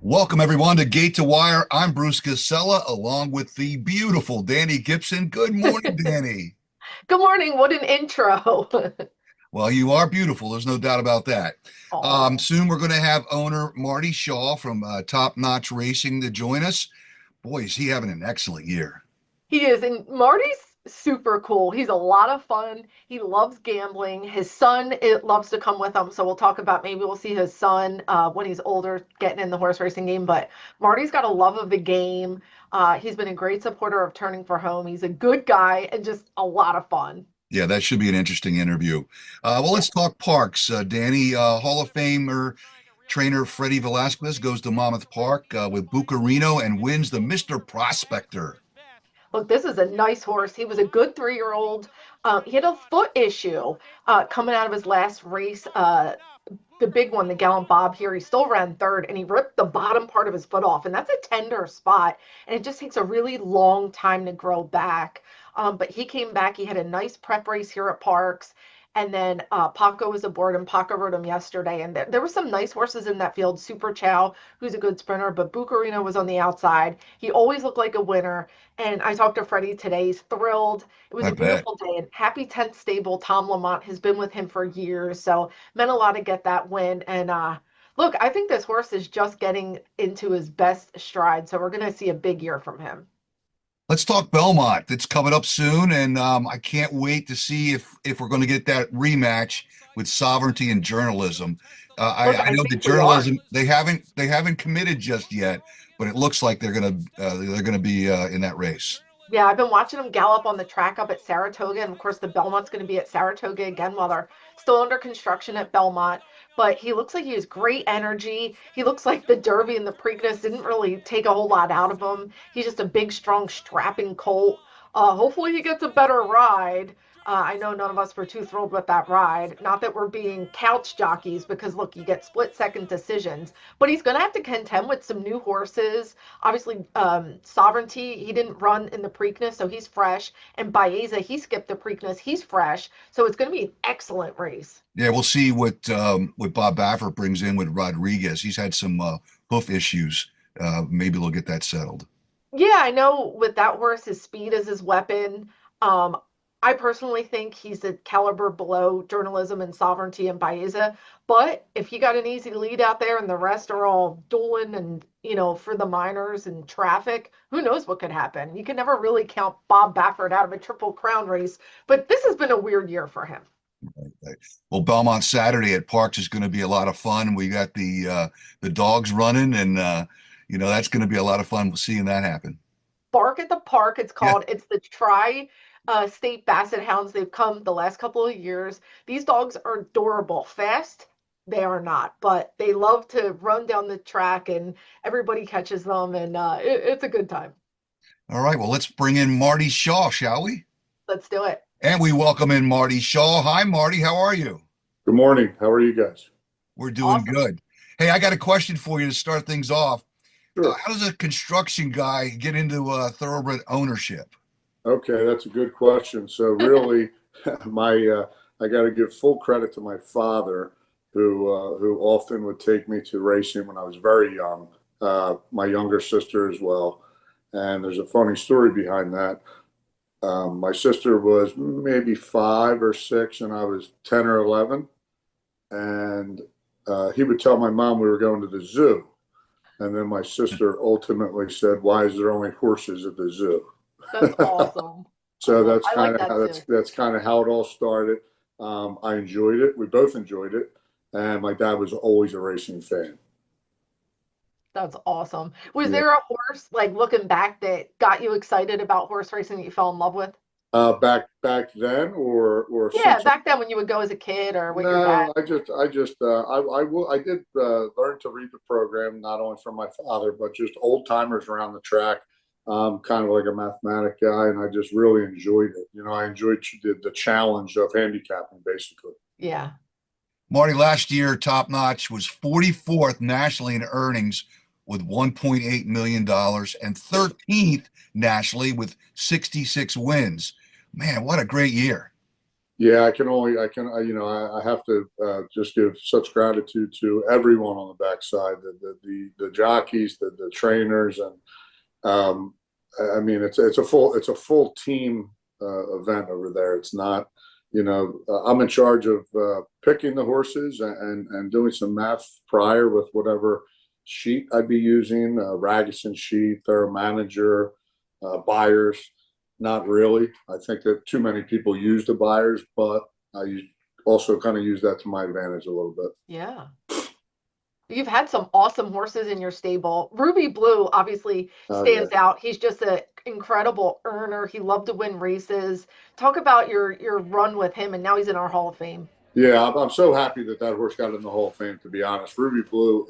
Welcome, everyone, to Gate to Wire. I'm Bruce Casella, along with the beautiful Dani Gibson. Good morning, Dani. Good morning. What an intro. Well, you are beautiful. There's no doubt about that. Oh, Soon we're going to have owner Marty Shaw from Top Notch Racing to join us. Boy, is he having an excellent year. he is. And Marty's super cool. He's a lot of fun. He loves gambling. His son it loves to come with him. So we'll talk about maybe we'll see his son when he's older getting in the horse racing game. But Marty's got a love of the game. He's been a great supporter of Turning for Home. He's a good guy and just a lot of fun. Yeah, that should be an interesting interview. Well, Yeah. let's talk parks. Dani, Hall of Famer trainer Freddie Velasquez goes to Monmouth Park with Bucarino and wins the Mr. Prospector. Look, this is a nice horse. He was a good 3-year-old. He had a foot issue coming out of his last race. The big one, the Gallant Bob here, he still ran third and he ripped the bottom part of his foot off. And that's a tender spot. And it just takes a really long time to grow back. But he came back. He had a nice prep race here at Parks. And then Paco was aboard and Paco rode him yesterday. And there were some nice horses in that field. Super Chow, who's a good sprinter, but Bucarino was on the outside. He always looked like a winner. And I talked to Freddie today. He's thrilled. It was I a bet. beautiful day. And happy 10th stable. Tom Lamont has been with him for years. So meant a lot to get that win. And look, I think this horse is just getting into his best stride. So we're going to see a big year from him. Let's talk Belmont. It's coming up soon, and I can't wait to see if we're going to get that rematch with Sovereignty and Journalism. Look, I I know the think we are. journalism they haven't committed just yet, but it looks like they're gonna be in that race. Yeah, I've been watching him gallop on the track up at Saratoga. And of course, the Belmont's going to be at Saratoga again while they're still under construction at Belmont. But he looks like he has great energy. He looks like the Derby and the Preakness didn't really take a whole lot out of him. He's just a big, strong, strapping colt. Hopefully, he gets a better ride. I know none of us were too thrilled with that ride. Not that we're being couch jockeys, because look, you get split second decisions, but he's going to have to contend with some new horses. Obviously, Sovereignty, he didn't run in the Preakness, so he's fresh. And Baeza, he skipped the Preakness, he's fresh. So it's going to be an excellent race. Yeah, we'll see what Bob Baffert brings in with Rodriguez. He's had some hoof issues. Maybe they'll get that settled. Yeah, I know with that horse, his speed is his weapon. Um, I personally think he's a caliber below Journalism and Sovereignty and Baeza. But if you got an easy lead out there and the rest are all dueling and, for the minors and traffic, who knows what could happen? You can never really count Bob Baffert out of a Triple Crown race. But this has been a weird year for him. Right. Well, Belmont Saturday at Parks is going to be a lot of fun. We got the dogs running, and that's going to be a lot of fun seeing that happen. Bark at the Park, it's Yeah. called. It's the Tri State Basset Hounds. They've come the last couple of years. These dogs are adorable. Fast, they are not, but they love to run down the track and everybody catches them, and it's a good time. All right. Well, let's bring in Marty Shaw, shall we? Let's do it. And we welcome in Marty Shaw. Hi, Marty. How are you? Good morning. How are you guys? We're doing Awesome. good. Hey, I got a question for you to start things off. Sure. How does a construction guy get into thoroughbred ownership? Okay, that's a good question. So really, my I got to give full credit to my father, who often would take me to racing when I was very young. My younger sister as well, and there's a funny story behind that. My sister was maybe 5 or 6, and I was 10 or 11, and he would tell my mom we were going to the zoo. And then my sister ultimately said, "Why is there only horses at the zoo?" That's awesome. So that's I kind like of that how too. that's kind of how it all started. I enjoyed it. We both enjoyed it, and my dad was always a racing fan. That's awesome. Was Yeah. there a horse, like looking back, that got you excited about horse racing that you fell in love with? Back then, or Yeah, since. back then when you would go as a kid or with your dad. No, I did learn to read the program not only from my father but just old timers around the track. Kind of like a mathematic guy, and I just really enjoyed it. I enjoyed the challenge of handicapping, basically. Yeah. Marty, last year, Top Notch was 44th nationally in earnings with $1.8 million and 13th nationally with 66 wins. Man, what a great year. Yeah, I have to just give such gratitude to everyone on the backside, the jockeys, the trainers, and I mean, it's a full team event over there. It's not, I'm in charge of picking the horses and doing some math prior with whatever sheet I'd be using, Ragusan sheet, Thorough Manager, buyers. Not really. I think that too many people use the buyers, but I also kind of use that to my advantage a little bit. Yeah. You've had some awesome horses in your stable. Ruby Blue obviously stands out. He's just an incredible earner. He loved to win races. Talk about your run with him, and now he's in our Hall of Fame. Yeah, I'm so happy that horse got in the Hall of Fame, to be honest. Ruby Blue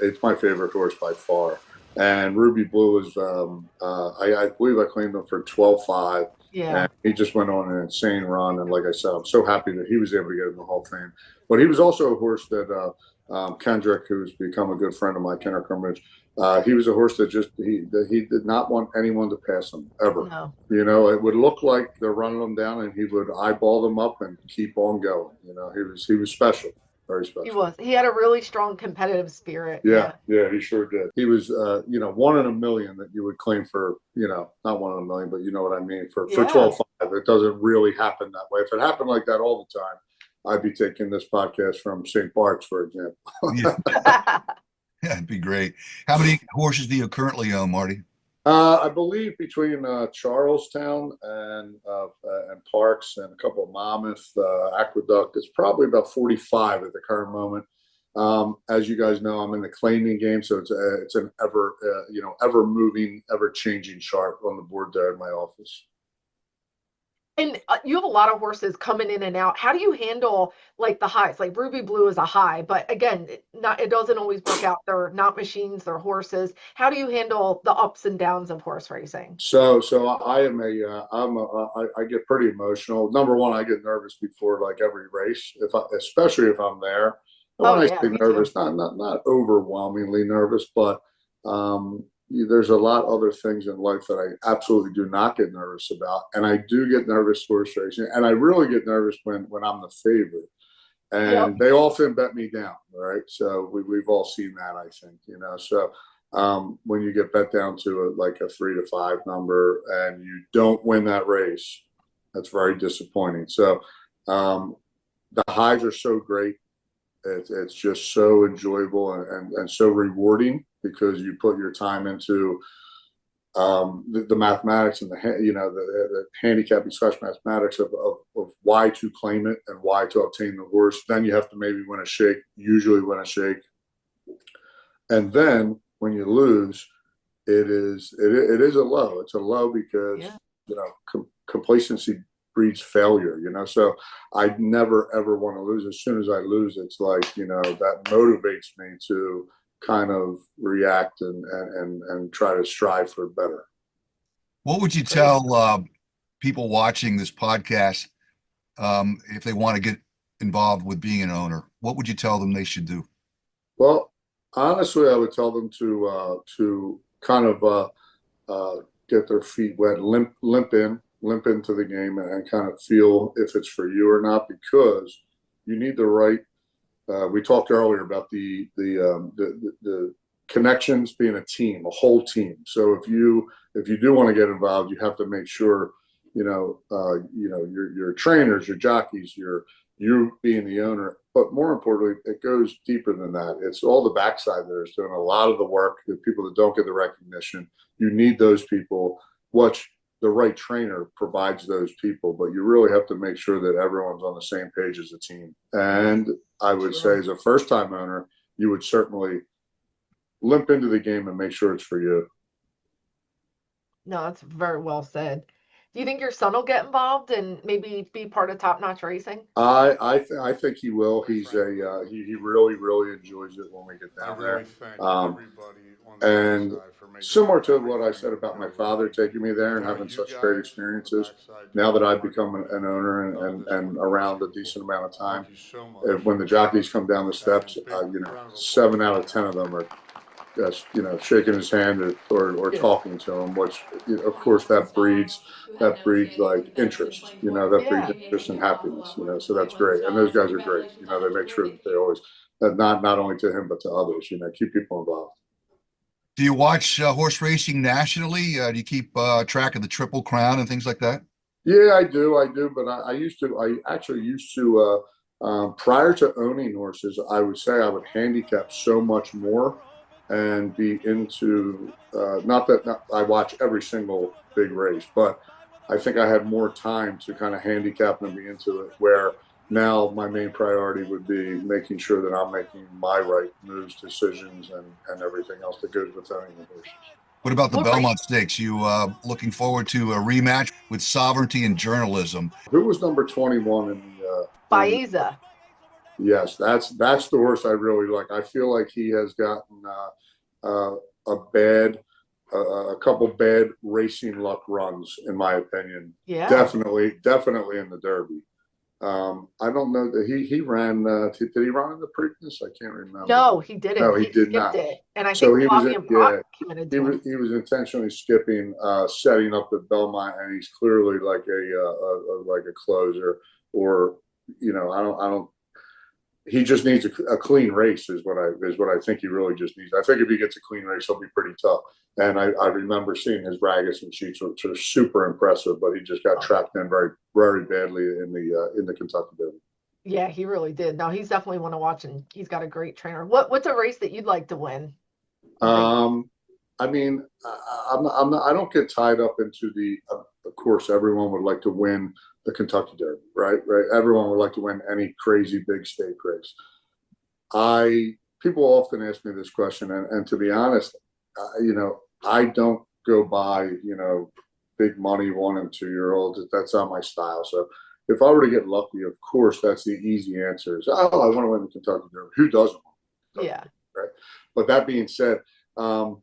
it's my favorite horse by far. And Ruby Blue is, I believe I claimed him for 12.5. Yeah. And he just went on an insane run. And like I said, I'm so happy that he was able to get in the Hall of Fame. But he was also a horse that Kendrick, who's become a good friend of mine, Kendrick Hermitage, he was a horse that he did not want anyone to pass him ever. No. It would look like they're running him down, and he would eyeball them up and keep on going. He was special, very special. He was. He had a really strong competitive spirit. Yeah, he sure did. He was, 1 in a million that you would claim for, not 1 in a million, but you know what I mean, for 12.5. It doesn't really happen that way. If it happened like that all the time, I'd be taking this podcast from St. Bart's, for example. Yeah, it'd be great. How many horses do you currently own, Marty? I believe between Charlestown and Parks and a couple of Monmouth, Aqueduct, it's probably about 45 at the current moment. As you guys know, I'm in the claiming game, so it's an ever moving, ever changing chart on the board there in my office. And you have a lot of horses coming in and out. How do you handle like the highs? Like Ruby Blue is a high, but again, it doesn't always work out. They're not machines, they're horses. How do you handle the ups and downs of horse racing? So I get pretty emotional. Number one, I get nervous before like every race, especially if I'm there. And when I say nervous, not overwhelmingly nervous, but there's a lot of other things in life that I absolutely do not get nervous about. And I do get nervous horse racing. And I really get nervous when I'm the favorite. And they often bet me down, right? So we've all seen that, I think, So when you get bet down to like a 3 to 5 number and you don't win that race, that's very disappointing. So the highs are so great. It's just so enjoyable and so rewarding because you put your time into the mathematics and the handicapping / mathematics of why to claim it and why to obtain the horse. Then you have to maybe win a shake, usually win a shake. And then when you lose, it is a low. It's a low because, complacency breeds failure, So I never, ever want to lose. As soon as I lose, it's like, that motivates me to kind of react and try to strive for better. What would you tell people watching this podcast if they want to get involved with being an owner? What would you tell them they should do? Well, honestly, I would tell them to kind of get their feet wet, limp into the game and kind of feel if it's for you or not, because you need the right. We talked earlier about the connections being a team, a whole team. So if you do want to get involved, you have to make sure your trainers, your jockeys, you being the owner. But more importantly, it goes deeper than that. It's all the backside there is doing a lot of the work. The people that don't get the recognition, you need those people. The right trainer provides those people, but you really have to make sure that everyone's on the same page as a team. And I would say as a first-time owner, you would certainly limp into the game and make sure it's for you. No, that's very well said. Do you think your son will get involved and maybe be part of Top Notch Racing? I think he will. He's he really, really enjoys it when we get down there. And similar to what I said about my father taking me there and having such great experiences, now that I've become an owner and around a decent amount of time, when the jockeys come down the steps, 7 out of 10 of them are shaking his hand or talking to him, which of course that breeds like interest, that breeds Yeah. interest and happiness, so that's great. And those guys are great. They make sure that they always, that not only to him, but to others, keep people involved. Do you watch horse racing nationally? Do you keep track of the Triple Crown and things like that? Yeah, I do. But I actually used to, prior to owning horses, I would say I would handicap so much more and be into, I watch every single big race, but I think I had more time to kind of handicap and be into it, where now my main priority would be making sure that I'm making my right moves, decisions, and everything else that goes with owning the horses. What about the What race? Belmont Stakes? You looking forward to a rematch with Sovereignty and Journalism? Who was number 21 in the Baeza. Yes, that's the horse I really like. I feel like he has gotten a couple bad racing luck runs, in my opinion. Yeah. Definitely in the Derby. I don't know that he ran. Did he run in the Preakness? I can't remember. No, he didn't. No, he did skipped not. it. And I So think he was Bobby and Brock committed to him. he was intentionally skipping, setting up the Belmont, and he's clearly like a closer, or I don't. He just needs a clean race, is what I think he really just needs. I think if he gets a clean race, he'll be pretty tough. And I remember seeing his Ragusan sheets, which are super impressive, but he just got trapped in very, very badly in the Kentucky Derby. Yeah, he really did. No, he's definitely one to watch, and he's got a great trainer. What's a race that you'd like to win? I mean, I don't get tied up into of course, everyone would like to win the Kentucky Derby, right? Right. Everyone would like to win any crazy big stake race. People often ask me this question, and to be honest, I don't go by, big money 1 and 2 year olds. That's not my style. So if I were to get lucky, of course, that's the easy answer is, oh, I want to win the Kentucky Derby. Who doesn't want the Kentucky Derby, right? But that being said, and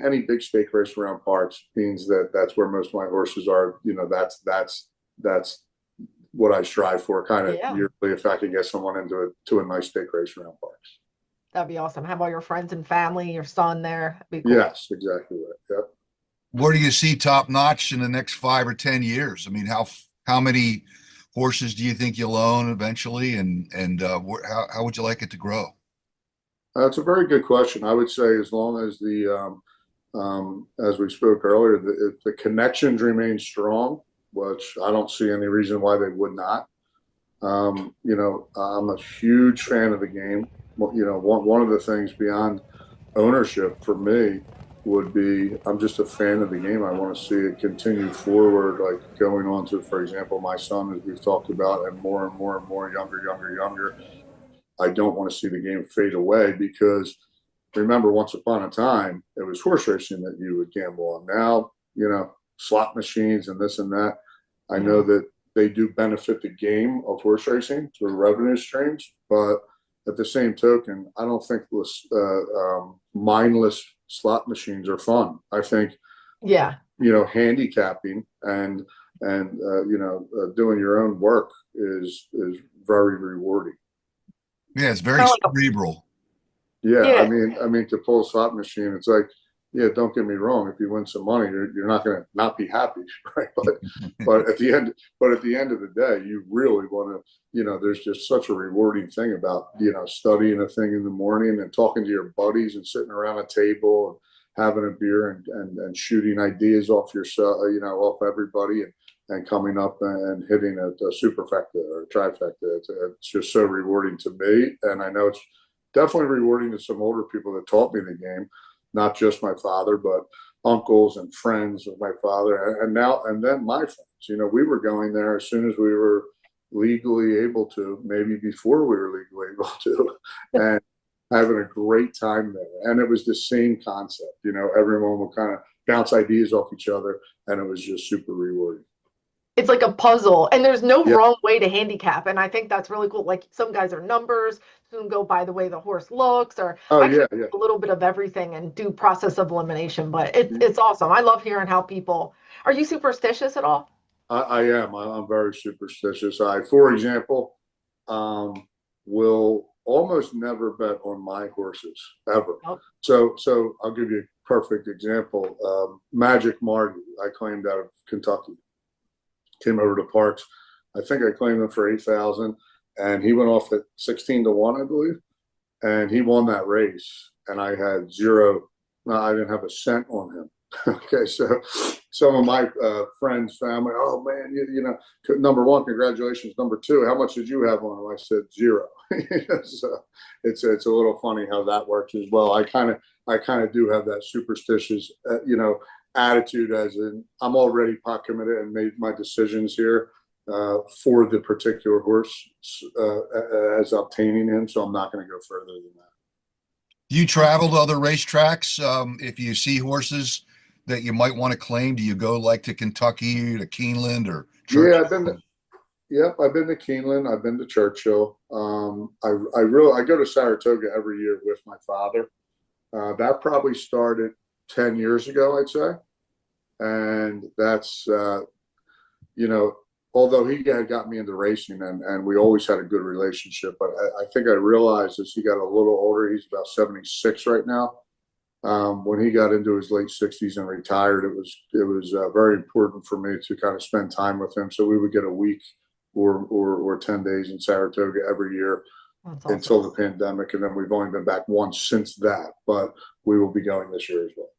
any big stake race around parks means that's where most of my horses are. That's what I strive for, kind of yearly, if I can get someone to a nice stake race around parks. That'd be awesome. Have all your friends and family, your son there. That'd be cool. Yes, exactly right. Yep. Where do you see top notch in the next 5 or 10 years? I mean, how many horses do you think you'll own eventually, and how would you like it to grow? That's a very good question. I would say as long as as we spoke earlier, if the connections remain strong, which I don't see any reason why they would not. I'm a huge fan of the game. One of the things beyond ownership for me would be, I'm just a fan of the game. I want to see it continue forward, like going on to, for example, my son, as we've talked about, and more and more and more younger. I don't want to see the game fade away, because remember, once upon a time, it was horse racing that you would gamble on. Now, slot machines and this and that. I know that they do benefit the game of horse racing through revenue streams, but at the same token, I don't think mindless slot machines are fun. I think, handicapping and doing your own work is very rewarding. Yeah, it's very cerebral. Yeah, I mean, to pull a slot machine, it's like, don't get me wrong. If you win some money, you're not going to not be happy, right? But at the end of the day, you really want to, there's just such a rewarding thing about, studying a thing in the morning and talking to your buddies and sitting around a table and having a beer and shooting ideas off yourself, off everybody, and coming up and hitting a superfecta or a trifecta. It's just so rewarding to me, and I know it's definitely rewarding to some older people that taught me the game. Not just my father, but uncles and friends of my father, and then my friends. We were going there as soon as we were legally able to, maybe before we were legally able to, and having a great time there. And it was the same concept. Everyone would kind of bounce ideas off each other, and it was just super rewarding. It's like a puzzle, and there's no wrong way to handicap, and I think that's really cool. Like, some guys are numbers, some go by the way the horse looks, or a little bit of everything and do process of elimination. But it's awesome. I love hearing how people. Are you superstitious at all? I am. I'm very superstitious. For example, will almost never bet on my horses ever. Oh. So I'll give you a perfect example. Magic Marty, I claimed out of Kentucky, came over to Parks. I think I claimed him for 8,000, and he went off at 16-1, I believe, and he won that race. And I had zero. No, I didn't have a cent on him. Okay, so some of my friends, family, oh man, you know, number one, congratulations. Number two, how much did you have on him? I said zero. So it's a little funny how that works as well. I kind of do have that superstitious, you know, attitude, as in I'm already pot committed and made my decisions here for the particular horse as obtaining him. So I'm not going to go further than that. Do you travel to other racetracks? If you see horses that you might want to claim, do you go like to Kentucky, to Keeneland, or Churchill? Yeah, I've been to Keeneland. I've been to Churchill. I go to Saratoga every year with my father. That probably started 10 years ago, I'd say. And that's, you know, although he had got me into racing and we always had a good relationship, but I think I realized as he got a little older, he's about 76 right now. When he got into his late 60s and retired, it was very important for me to kind of spend time with him. So we would get a week or 10 days in Saratoga every year until the pandemic. And then we've only been back once since that, but we will be going this year as well.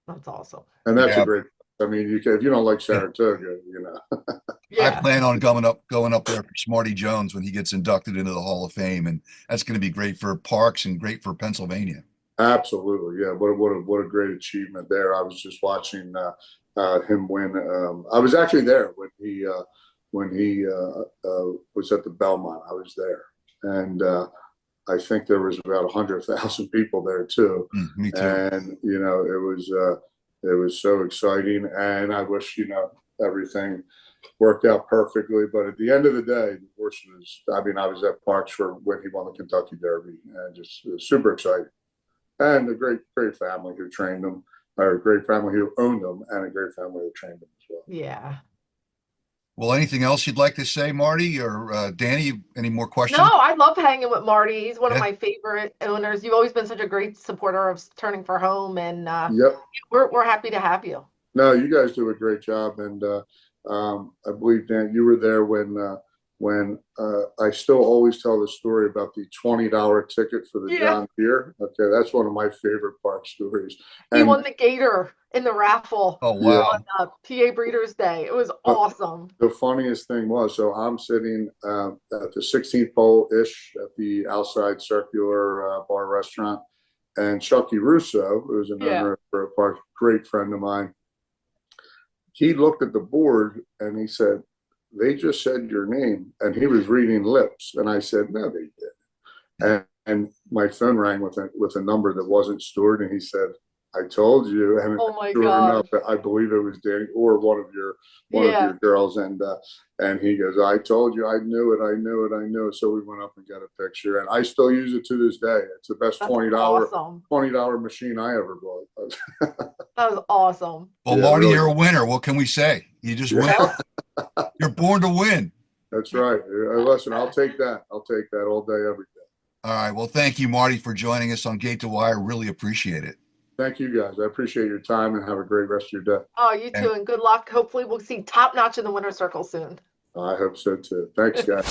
That's awesome. And that's a great, I mean, if you don't like Saratoga, you know. I plan on going up there for Smarty Jones when he gets inducted into the Hall of Fame, and that's going to be great for Parks and great for Pennsylvania. Absolutely, yeah. What a great achievement there. I was just watching him win. I was actually there when he was at the Belmont. I was there, and I think there was about 100,000 people there too. Me too. And you know, it was so exciting, and I wish, you know, everything worked out perfectly. But at the end of the day, the horse was, I mean, I was at Parks for when he won the Kentucky Derby, and just it was super exciting. And a great family who trained him, or a great family who owned him, and a great family who trained him as well. Yeah. Well, anything else you'd like to say, Marty or Danny? Any more questions? No, I love hanging with Marty. He's one of my favorite owners. You've always been such a great supporter of Turning for Home, and we're happy to have you. No, you guys do a great job, and I believe, Dan, you were there when I still always tell the story about the $20 ticket for the John Deere. Okay, that's one of my favorite Park stories. He won the Gator in the raffle. Oh, wow. On PA Breeders' Day. It was awesome. The funniest thing was, so I'm sitting at the 16th pole-ish at the outside circular bar restaurant, and Chucky Russo, who's an owner for a Park, great friend of mine, he looked at the board and he said, "They just said your name," and he was reading lips. And I said, "No, they did." And my phone rang with a number that wasn't stored, and he said, "I told you." And sure enough, I believe it was Danny or one of your girls. And he goes, "I told you, I knew it." So we went up and got a picture, and I still use it to this day. It's the best $20 machine I ever bought. That was awesome. Well, Marty, you're a winner. What can we say? You just win. You're born to win. That's right. Listen, I'll take that. I'll take that all day, every day. All right. Well, thank you, Marty, for joining us on Gate to Wire. Really appreciate it. Thank you, guys. I appreciate your time, and have a great rest of your day. Oh, you too, and good luck. Hopefully we'll see top notch in the winner's circle soon. I hope so too. Thanks, guys.